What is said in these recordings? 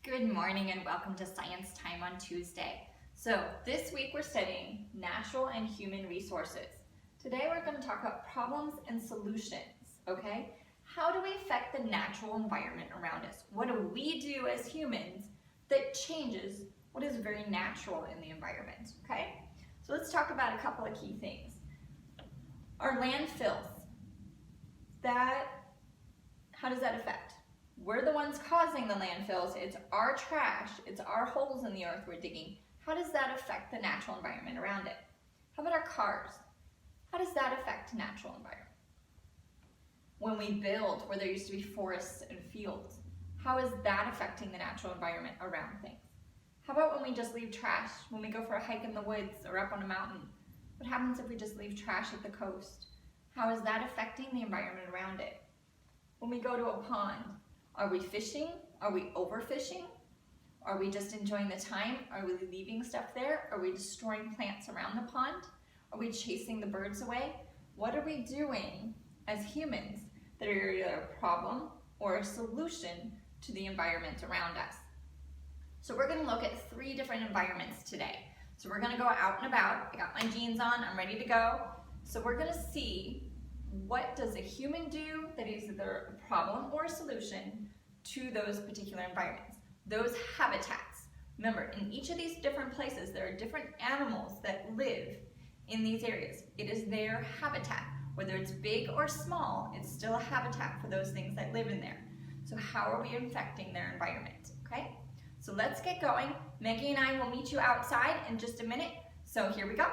Good morning and welcome to Science Time on Tuesday. So this week we're studying natural and human resources. Today we're going to talk about problems and solutions, okay? How do we affect the natural environment around us? What do we do as humans that changes what is very natural in the environment, okay? So let's talk about a couple of key things. Our landfills, how does that affect? We're the ones causing the landfills. It's our trash. It's our holes in the earth we're digging. How does that affect the natural environment around it? How about our cars? How does that affect the natural environment? When we build where there used to be forests and fields, how is that affecting the natural environment around things? How about when we just leave trash, when we go for a hike in the woods or up on a mountain? What happens if we just leave trash at the coast? How is that affecting the environment around it? When we go to a pond, are we fishing? Are we overfishing? Are we just enjoying the time? Are we leaving stuff there? Are we destroying plants around the pond? Are we chasing the birds away? What are we doing as humans that are either a problem or a solution to the environment around us? So we're going to look at 3 different environments today. So we're going to go out and about. I got my jeans on, I'm ready to go. So we're going to see what does a human do that is either a problem or a solution to those particular environments, those habitats. Remember, in each of these different places, there are different animals that live in these areas. It is their habitat. Whether it's big or small, it's still a habitat for those things that live in there. So how are we affecting their environment, okay? So let's get going. Maggie and I will meet you outside in just a minute. So here we go.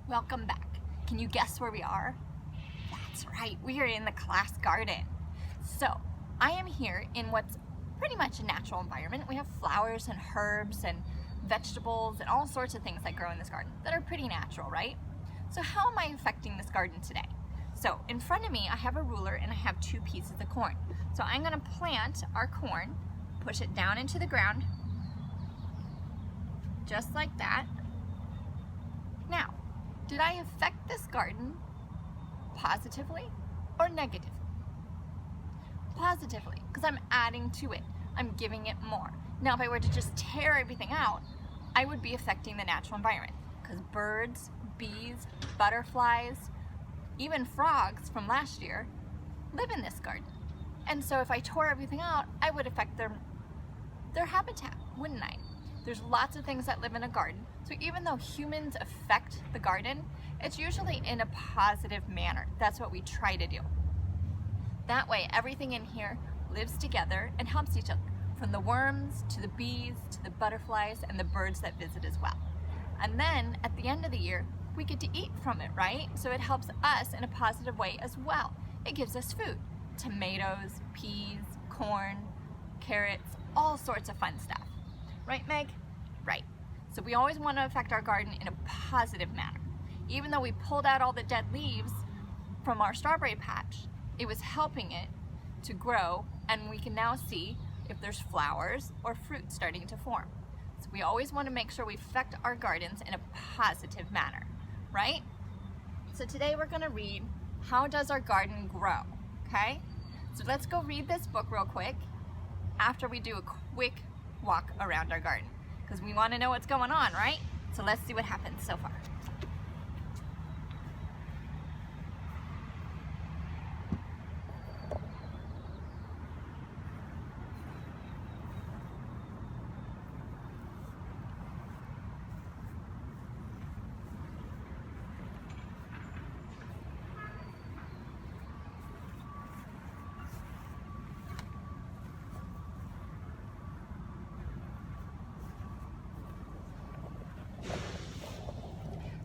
Welcome back. Can you guess where we are? That's right, we are in the class garden. So I am here in what's pretty much a natural environment. We have flowers and herbs and vegetables and all sorts of things that grow in this garden that are pretty natural, right? So how am I affecting this garden today? So in front of me I have a ruler and I have 2 pieces of corn. So I'm going to plant our corn, push it down into the ground, just like that. Now, did I affect this garden positively or negatively? Positively, because I'm adding to it. I'm giving it more. Now, if I were to just tear everything out, I would be affecting the natural environment because birds, bees, butterflies, even frogs from last year live in this garden. And so if I tore everything out, I would affect their habitat, wouldn't I? There's lots of things that live in a garden. So even though humans affect the garden, it's usually in a positive manner. That's what we try to do. That way, everything in here lives together and helps each other, from the worms to the bees to the butterflies and the birds that visit as well. And then at the end of the year, we get to eat from it, right? So it helps us in a positive way as well. It gives us food, tomatoes, peas, corn, carrots, all sorts of fun stuff. Right, Meg? Right. So we always want to affect our garden in a positive manner. Even though we pulled out all the dead leaves from our strawberry patch, it was helping it to grow, and we can now see if there's flowers or fruit starting to form. So we always want to make sure we affect our gardens in a positive manner, right? So today we're going to read, How Does Our Garden Grow? Okay? So let's go read this book real quick after we do a quick walk around our garden, because we want to know what's going on, right? So let's see what happens so far.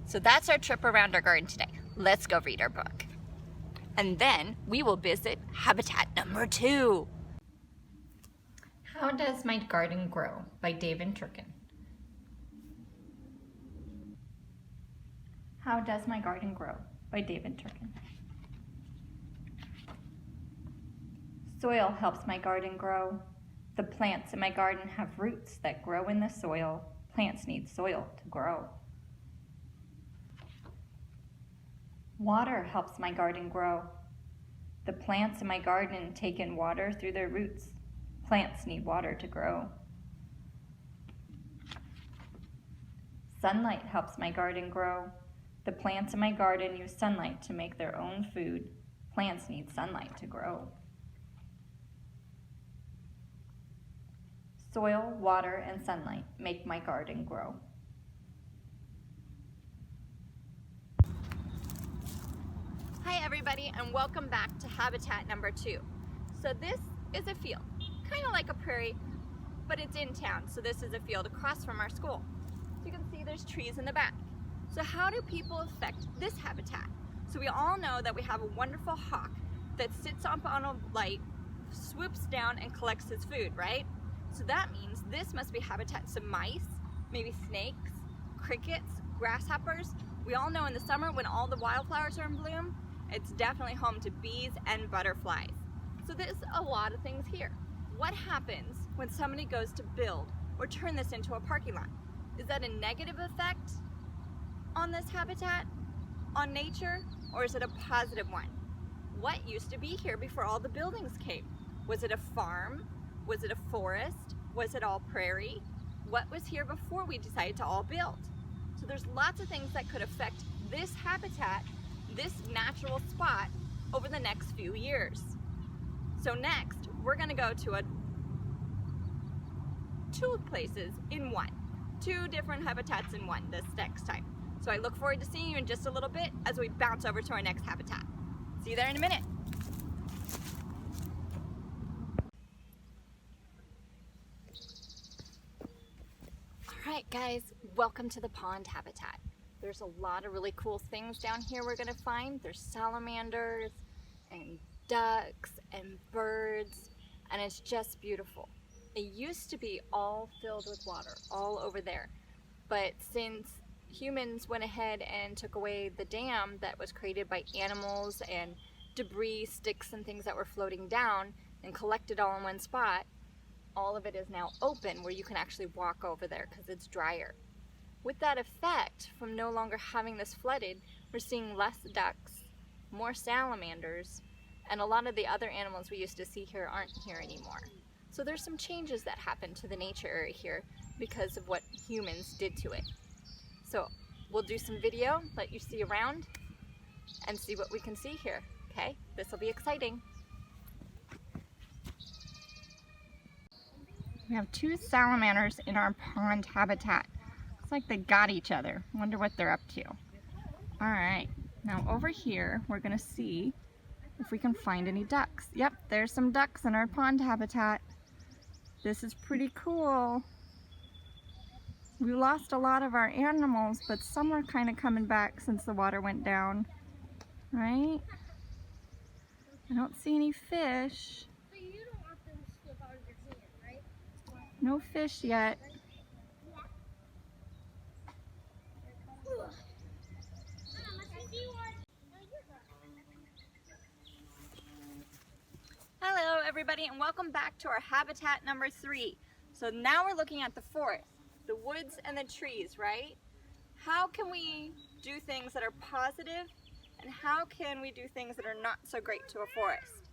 So that's our trip around our garden today. Let's go read our book. And then we will visit habitat number 2. How Does My Garden Grow? By David Turkin. How Does My Garden Grow? By David Turkin. Soil helps my garden grow. The plants in my garden have roots that grow in the soil. Plants need soil to grow. Water helps my garden grow. The plants in my garden take in water through their roots. Plants need water to grow. Sunlight helps my garden grow. The plants in my garden use sunlight to make their own food. Plants need sunlight to grow. Soil, water, and sunlight make my garden grow. Hi everybody, and welcome back to habitat number 2. So this is a field, kind of like a prairie, but it's in town. So this is a field across from our school. So you can see there's trees in the back. So how do people affect this habitat? So we all know that we have a wonderful hawk that sits up on a light, swoops down and collects his food, right? So that means this must be habitat to mice, maybe snakes, crickets, grasshoppers. We all know in the summer when all the wildflowers are in bloom, it's definitely home to bees and butterflies. So there's a lot of things here. What happens when somebody goes to build or turn this into a parking lot? Is that a negative effect on this habitat, on nature, or is it a positive one? What used to be here before all the buildings came? Was it a farm? Was it a forest? Was it all prairie? What was here before we decided to all build? So there's lots of things that could affect this habitat, this natural spot, over the next few years. So next, we're gonna go to two places in one. 2 different habitats in one this next time. So I look forward to seeing you in just a little bit as we bounce over to our next habitat. See you there in a minute. All right guys, welcome to the pond habitat. There's a lot of really cool things down here we're gonna find. There's salamanders and ducks and birds, and it's just beautiful. It used to be all filled with water, all over there. But since humans went ahead and took away the dam that was created by animals and debris, sticks and things that were floating down and collected all in one spot, all of it is now open where you can actually walk over there because it's drier. With that effect, from no longer having this flooded, we're seeing less ducks, more salamanders, and a lot of the other animals we used to see here aren't here anymore. So there's some changes that happened to the nature area here because of what humans did to it. So we'll do some video, let you see around, and see what we can see here, okay? This will be exciting. We have 2 salamanders in our pond habitat. Looks like they got each other. Wonder what they're up to. All right, now over here, we're gonna see if we can find any ducks. Yep, there's some ducks in our pond habitat. This is pretty cool. We lost a lot of our animals, but some are kind of coming back since the water went down, right? I don't see any fish. But you don't want them to slip out of your hand, right? No fish yet. Hello everybody, and welcome back to our habitat number 3. So now we're looking at the forest, the woods and the trees, right? How can we do things that are positive, and how can we do things that are not so great to a forest?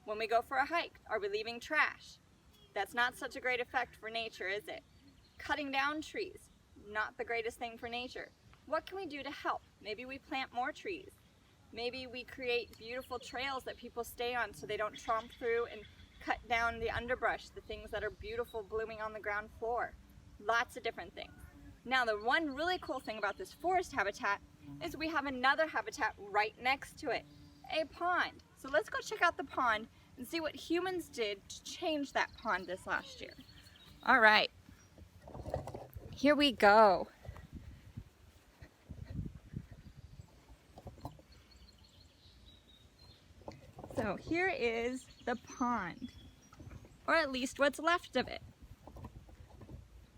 When we go for a hike, are we leaving trash? That's not such a great effect for nature, is it? Cutting down trees, not the greatest thing for nature. What can we do to help? Maybe we plant more trees. Maybe we create beautiful trails that people stay on so they don't tromp through and cut down the underbrush, the things that are beautiful blooming on the ground floor. Lots of different things. Now the one really cool thing about this forest habitat is we have another habitat right next to it, a pond. So let's go check out the pond and see what humans did to change that pond this last year. All right, here we go. So here is the pond, or at least what's left of it.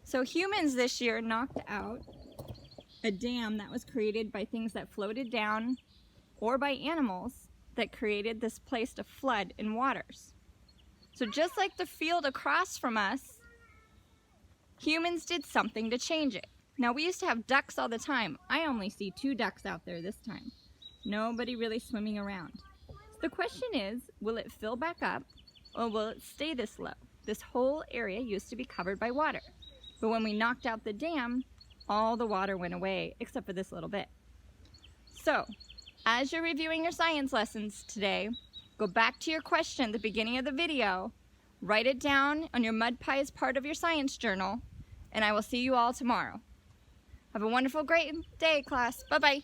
So humans this year knocked out a dam that was created by things that floated down or by animals that created this place to flood in waters. So just like the field across from us Humans did something to change it. Now, we used to have ducks all the time. I only see 2 ducks out there this time. Nobody really swimming around. So the question is, will it fill back up or will it stay this low? This whole area used to be covered by water. But when we knocked out the dam, all the water went away except for this little bit. So, as you're reviewing your science lessons today, go back to your question at the beginning of the video, write it down on your mud pies part of your science journal, and I will see you all tomorrow. Have a wonderful, great day, class. Bye-bye.